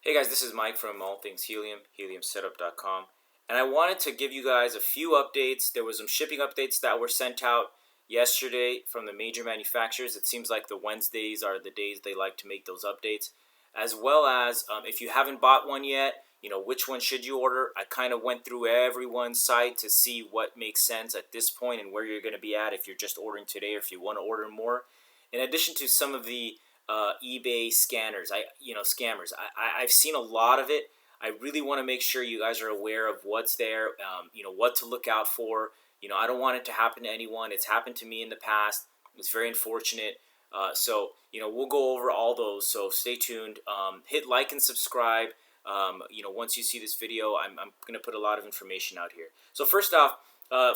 Hey guys, this is Mike from all things Helium, heliumsetup.com, and I wanted to give you guys a few updates. There was some shipping updates that were sent out yesterday from the major manufacturers. It seems like the Wednesdays are the days they like to make those updates, as well as if you haven't bought one yet, which one should you order. I kind of went through everyone's site to see what makes sense at this point and where you're going to be at if you're just ordering today or if you want to order more. In addition to some of the eBay scanners, scammers. I've seen a lot of it. I really want to make sure you guys are aware of what's there. What to look out for. I don't want it to happen to anyone. It's happened to me in the past. It's very unfortunate. We'll go over all those. So stay tuned. Hit like and subscribe. Once you see this video, I'm going to put a lot of information out here. So first off,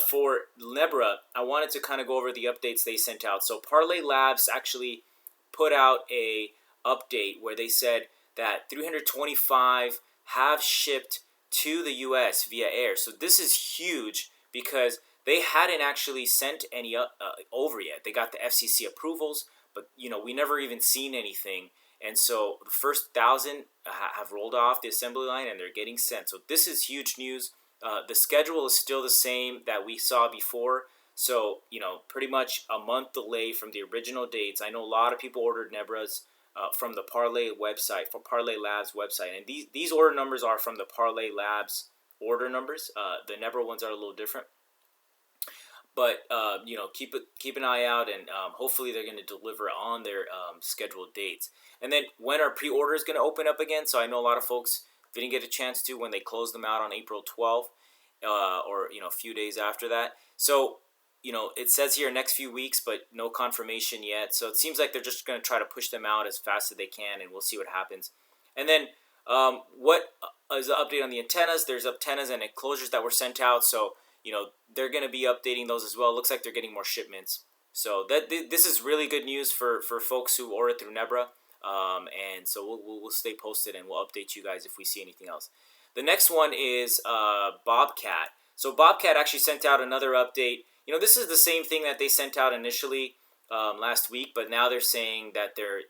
for Nebra, I wanted to kind of go over the updates they sent out. So Parleylabs actually put out a update where they said that 325 have shipped to the US via air. So this is huge because they hadn't actually sent any over yet. They got the FCC approvals, but we never even seen anything. And so the first 1,000 have rolled off the assembly line and they're getting sent. So this is huge news. The schedule is still the same that we saw before. So, pretty much a month delay from the original dates. I know a lot of people ordered Nebras from the Parley website, from Parleylabs website. And these order numbers are from the Parleylabs order numbers. The Nebra ones are a little different. But, keep an eye out, and hopefully they're going to deliver on their scheduled dates. And then when are pre-orders going to open up again? So I know a lot of folks didn't get a chance to when they closed them out on April 12th or, a few days after that. So, it says here next few weeks, but no confirmation yet. So it seems like they're just going to try to push them out as fast as they can, and we'll see what happens. And then what is the update on the antennas? There's antennas and enclosures that were sent out. So, they're going to be updating those as well. It looks like they're getting more shipments. So this is really good news for folks who order through Nebra. And so we'll stay posted and we'll update you guys if we see anything else. The next one is Bobcat. So Bobcat actually sent out another update. This is the same thing that they sent out initially last week, but now they're saying that they're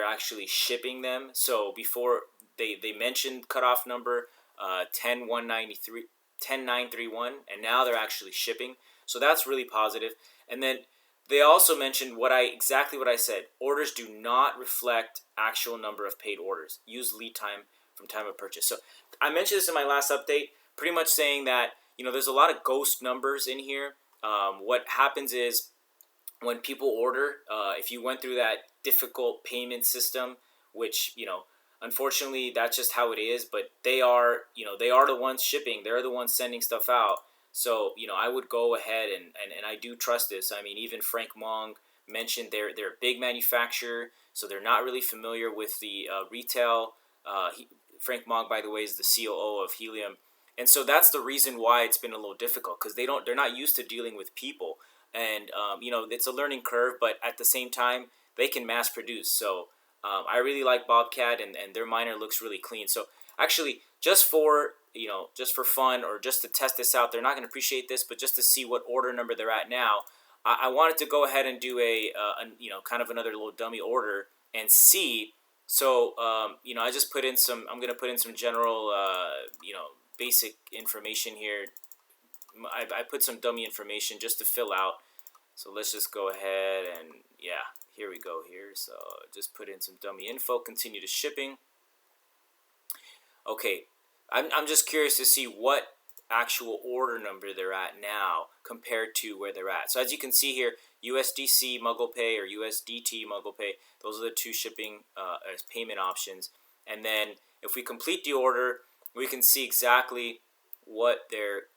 actually shipping them. So before they mentioned cutoff number 10931, and now they're actually shipping. So that's really positive. And then they also mentioned exactly what I said. Orders do not reflect actual number of paid orders. Use lead time from time of purchase. So I mentioned this in my last update, pretty much saying that there's a lot of ghost numbers in here. What happens is when people order, if you went through that difficult payment system, which unfortunately that's just how it is, but they are the ones shipping, they're the ones sending stuff out. So I would go ahead and I do trust this. I mean, even Frank Mong mentioned they're a big manufacturer, so they're not really familiar with the retail. Frank Mong, by the way, is the COO of Helium. And so that's the reason why it's been a little difficult, because they're not used to dealing with people, and it's a learning curve. But at the same time, they can mass produce. So I really like Bobcat, and their miner looks really clean. So actually, just for fun or just to test this out, they're not going to appreciate this, but just to see what order number they're at now, I wanted to go ahead and do a kind of another little dummy order and see. So I just put in some. I'm going to put in some general basic information here. I put some dummy information just to fill out. So let's just go ahead and here we go here. So just put in some dummy info. Continue to shipping. Okay, I'm just curious to see what actual order number they're at now compared to where they're at. So as you can see here, USDC MugglePay or USDT MugglePay, those are the two shipping as payment options. And then if we complete the order, we can see exactly what their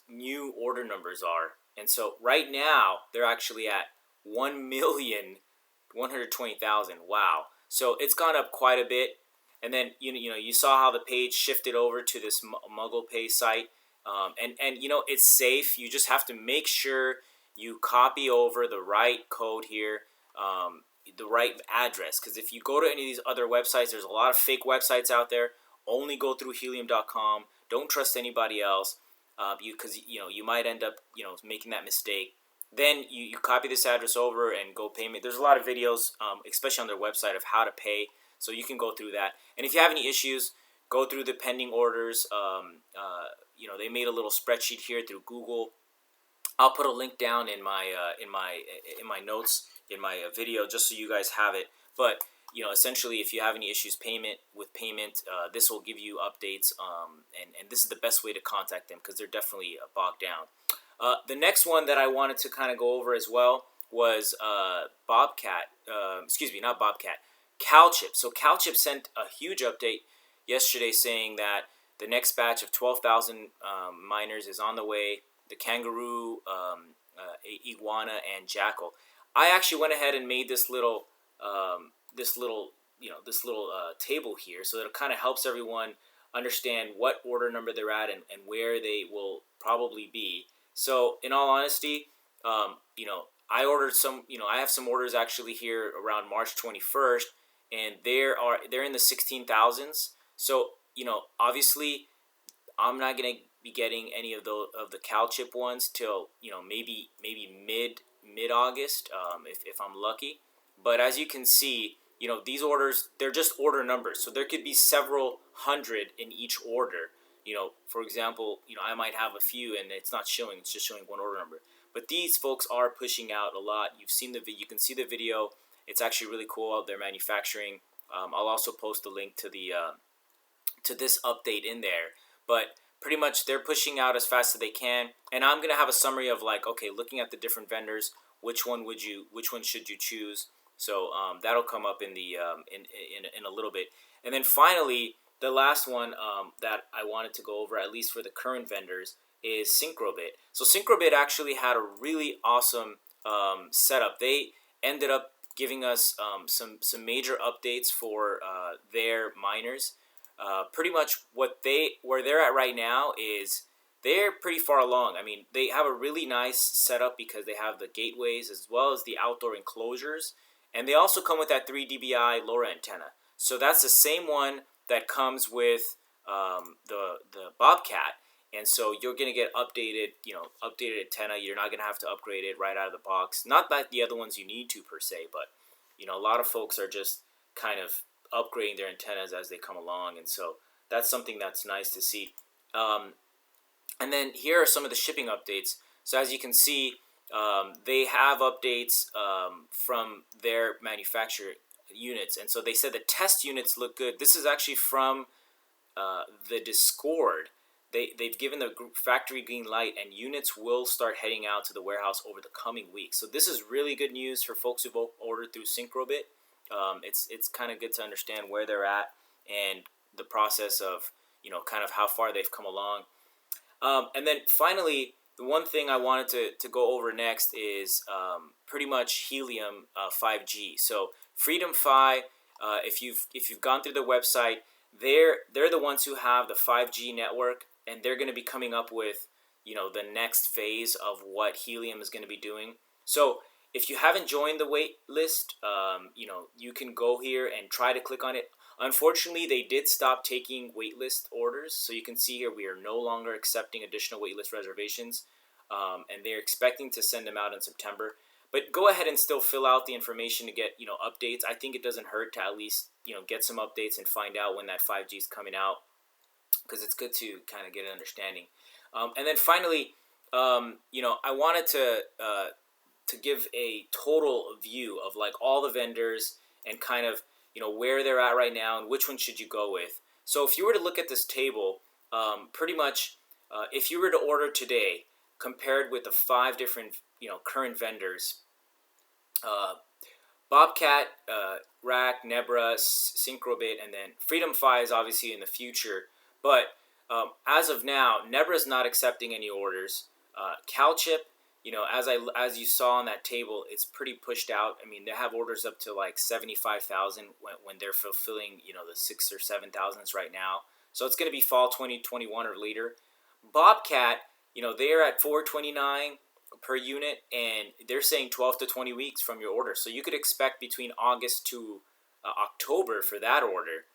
new order numbers are. And so right now, they're actually at 1,120,000. Wow. So it's gone up quite a bit. And then, you saw how the page shifted over to this MugglePay site. And it's safe. You just have to make sure you copy over the right code here, the right address. Because if you go to any of these other websites, there's a lot of fake websites out there. Only go through helium.com. Don't trust anybody else, because you might end up making that mistake. Then you copy this address over and go payment. There's a lot of videos, especially on their website, of how to pay. So you can go through that. And if you have any issues, go through the pending orders. They made a little spreadsheet here through Google. I'll put a link down in my notes in my video just so you guys have it. But essentially, if you have any issues with payment, this will give you updates. And this is the best way to contact them because they're definitely bogged down. The next one that I wanted to kind of go over as well was Bobcat. Not Bobcat. CalChip. So CalChip sent a huge update yesterday saying that the next batch of 12,000 miners is on the way. The Kangaroo, Iguana, and Jackal. I actually went ahead and made this little table here, so that it kind of helps everyone understand what order number they're at and where they will probably be. So, in all honesty, I ordered some. I have some orders actually here around March 21st, and they're in the 16,000s. So, obviously, I'm not gonna be getting any of the CalChip ones till maybe mid August, if I'm lucky. But as you can see, these orders, they're just order numbers, so there could be several hundred in each order. For example, I might have a few and it's not showing; it's just showing one order number. But these folks are pushing out a lot. You can see the video. It's actually really cool. They're manufacturing. I'll also post a link to this update in there. But pretty much they're pushing out as fast as they can, and I'm gonna have a summary of looking at the different vendors, which one should you choose. So that'll come up in the in a little bit, and then finally the last one that I wanted to go over, at least for the current vendors, is Syncrobit. So Syncrobit actually had a really awesome setup. They ended up giving us some major updates for their miners. Pretty much where they're at right now is they're pretty far along. I mean, they have a really nice setup because they have the gateways as well as the outdoor enclosures, and they also come with that 3 dBi LoRa antenna. So that's the same one that comes with the Bobcat, and so you're gonna get updated antenna. You're not gonna have to upgrade it right out of the box. Not that the other ones you need to per se, but a lot of folks are just kind of upgrading their antennas as they come along, and so that's something that's nice to see. And then here are some of the shipping updates. So as you can see, they have updates from their manufacturer units, and so they said the test units look good. This is actually from the Discord. They've given the factory green light, and units will start heading out to the warehouse over the coming weeks. So this is really good news for folks who've ordered through Syncrobit. It's kind of good to understand where they're at and the process of kind of how far they've come along. And then finally, the one thing I wanted to go over next is pretty much Helium 5G. So FreedomFi, if you've gone through the website, they're the ones who have the 5G network, and they're going to be coming up with the next phase of what Helium is going to be doing. So if you haven't joined the wait list, you can go here and try to click on it. Unfortunately, they did stop taking waitlist orders. So you can see here we are no longer accepting additional waitlist reservations, and they're expecting to send them out in September. But go ahead and still fill out the information to get updates. I think it doesn't hurt to at least get some updates and find out when that 5G is coming out, because it's good to kind of get an understanding. And then finally, I wanted to give a total view of all the vendors and kind of where they're at right now and which one should you go with. So if you were to look at this table, pretty much if you were to order today compared with the 5 different current vendors, Bobcat, Rack, Nebra, Syncrobit, and then FreedomFi is obviously in the future, but as of now, Nebra is not accepting any orders. CalChip, as you saw on that table, it's pretty pushed out. I mean, they have orders up to 75,000 when they're fulfilling the 6,000 or 7,000s right now. So it's going to be fall 2021 or later. Bobcat, they're at $429 per unit, and they're saying 12 to 20 weeks from your order. So you could expect between August to October for that order.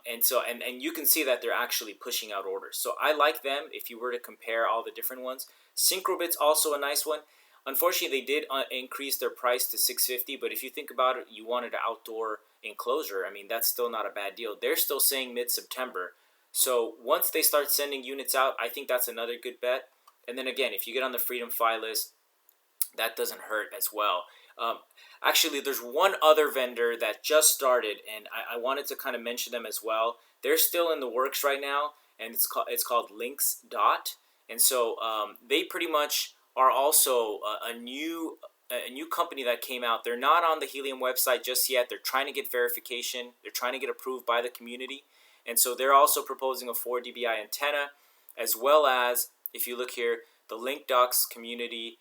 And you can see that they're actually pushing out orders. So I like them if you were to compare all the different ones. Syncrobit's also a nice one. Unfortunately, they did increase their price to $650, but if you think about it, you wanted an outdoor enclosure, I mean, that's still not a bad deal. They're still saying mid-September. So once they start sending units out, I think that's another good bet. And then again, if you get on the FreedomFi list, that doesn't hurt as well. Actually, there's one other vendor that just started, and I wanted to kind of mention them as well. They're still in the works right now, and it's called Linxdot. And so they pretty much are also a new company that came out. They're not on the Helium website just yet. They're trying to get verification. They're trying to get approved by the community. And so they're also proposing a 4 dBi antenna, as well as, if you look here, the Linxdot community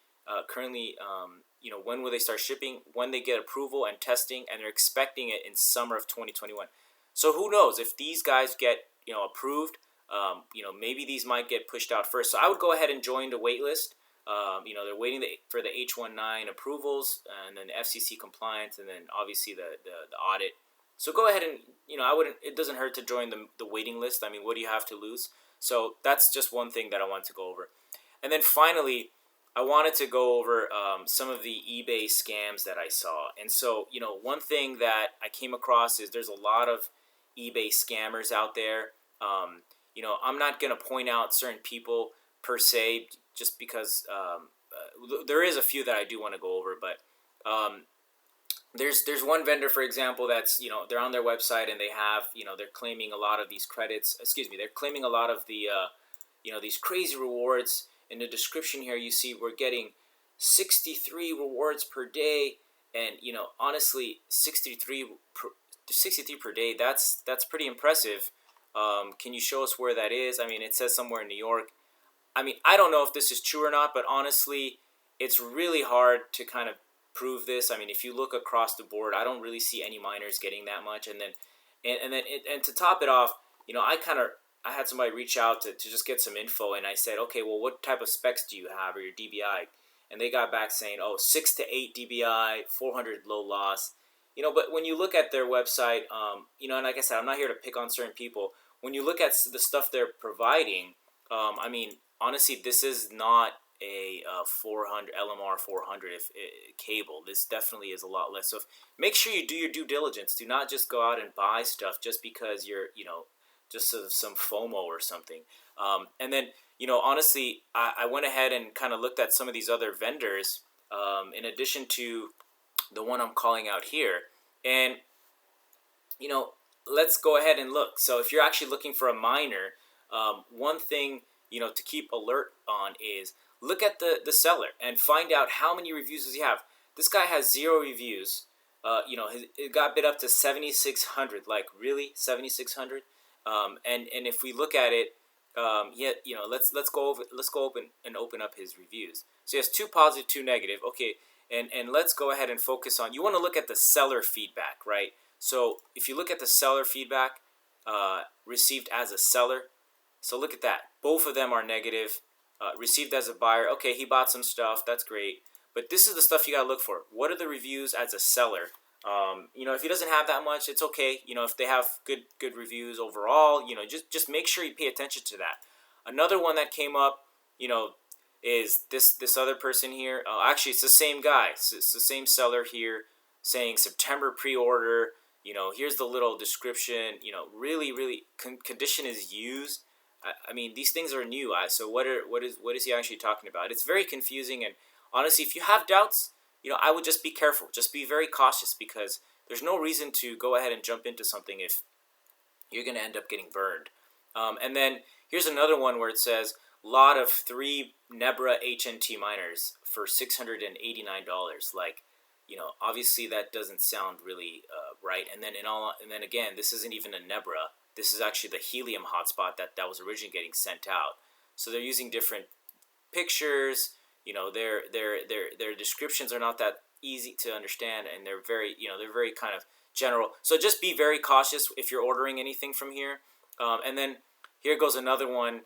currently, when will they start shipping? When they get approval and testing, and they're expecting it in summer of 2021. So who knows if these guys get approved? Maybe these might get pushed out first. So I would go ahead and join the waitlist. They're waiting for the H19 approvals, and then the FCC compliance, and then obviously the audit. So go ahead and it doesn't hurt to join the waiting list. I mean, what do you have to lose? So that's just one thing that I want to go over. And then finally, I wanted to go over some of the eBay scams that I saw. And so, one thing that I came across is there's a lot of eBay scammers out there. I'm not going to point out certain people per se, just because there is a few that I do want to go over. But there's one vendor, for example, that's, they're on their website and they have, they're claiming a lot of these credits. They're claiming a lot of the, these crazy rewards. In the description here, you see we're getting 63 rewards per day, and honestly, 63 per day. That's pretty impressive. Can you show us where that is? I mean, it says somewhere in New York. I mean, I don't know if this is true or not, but honestly, it's really hard to kind of prove this. I mean, if you look across the board, I don't really see any miners getting that much. And then to top it off, I had somebody reach out to just get some info, and I said, okay, well, what type of specs do you have, or your DBI? And they got back saying, 6 to 8 DBI, 400 low loss. But when you look at their website, and like I said, I'm not here to pick on certain people. When you look at the stuff they're providing, I mean, honestly, this is not a 400 LMR 400 cable. This definitely is a lot less. So make sure you do your due diligence. Do not just go out and buy stuff just because you're, just some FOMO or something. And then, honestly, I went ahead and kind of looked at some of these other vendors in addition to the one I'm calling out here. And, let's go ahead and look. So if you're actually looking for a miner, one thing, to keep alert on is look at the seller and find out how many reviews does he have. This guy has 0 reviews. It got bid up to 7,600. Like, really? 7,600? And if we look at it, let's go open up his reviews. So he has 2 positive, 2 negative. Okay, and let's go ahead and focus on. You want to look at the seller feedback, right? So if you look at the seller feedback received as a seller, so look at that. Both of them are negative. Received as a buyer. Okay, he bought some stuff. That's great. But this is the stuff you gotta look for. What are the reviews as a seller? If he doesn't have that much, it's okay. If they have good reviews overall, just make sure you pay attention to that. Another one that came up, is this other person here. Actually, it's the same guy. It's the same seller here, saying September pre-order. Here's the little description. Really, condition is used. I mean, these things are new. So what is he actually talking about? It's very confusing, and honestly, if you have doubts, I would just be careful. Just be very cautious, because there's no reason to go ahead and jump into something if you're going to end up getting burned. And then here's another one where it says, lot of 3 Nebra HNT miners for $689. Like, obviously that doesn't sound really right. And then again, this isn't even a Nebra. This is actually the Helium Hotspot that was originally getting sent out. So they're using different pictures. Their descriptions are not that easy to understand, and they're very kind of general. So just be very cautious if you're ordering anything from here. And then here goes another one.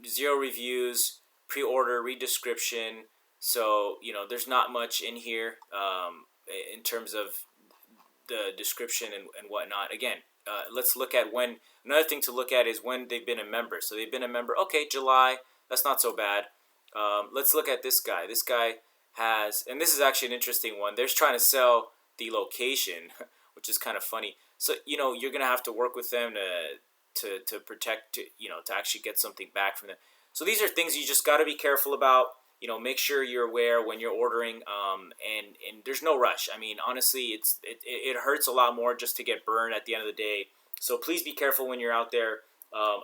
0 reviews, pre-order, read description. So there's not much in here in terms of the description and whatnot. Again, let's look at when. Another thing to look at is when they've been a member. So they've been a member. Okay, July. That's not so bad. Let's look at this guy. This guy has, and this is actually an interesting one. They're trying to sell the location, which is kind of funny. So you're gonna have to work with them to protect, to actually get something back from them. So these are things you just got to be careful about. Make sure you're aware when you're ordering, and there's no rush. I mean, honestly, it hurts a lot more just to get burned at the end of the day. So please be careful when you're out there.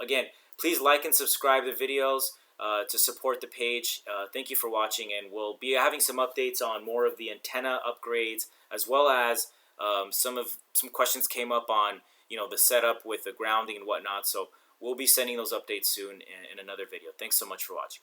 Again, please like and subscribe the videos to support the page. Thank you for watching, and we'll be having some updates on more of the antenna upgrades, as well as some questions came up on the setup with the grounding and whatnot. So we'll be sending those updates soon in another video. Thanks so much for watching.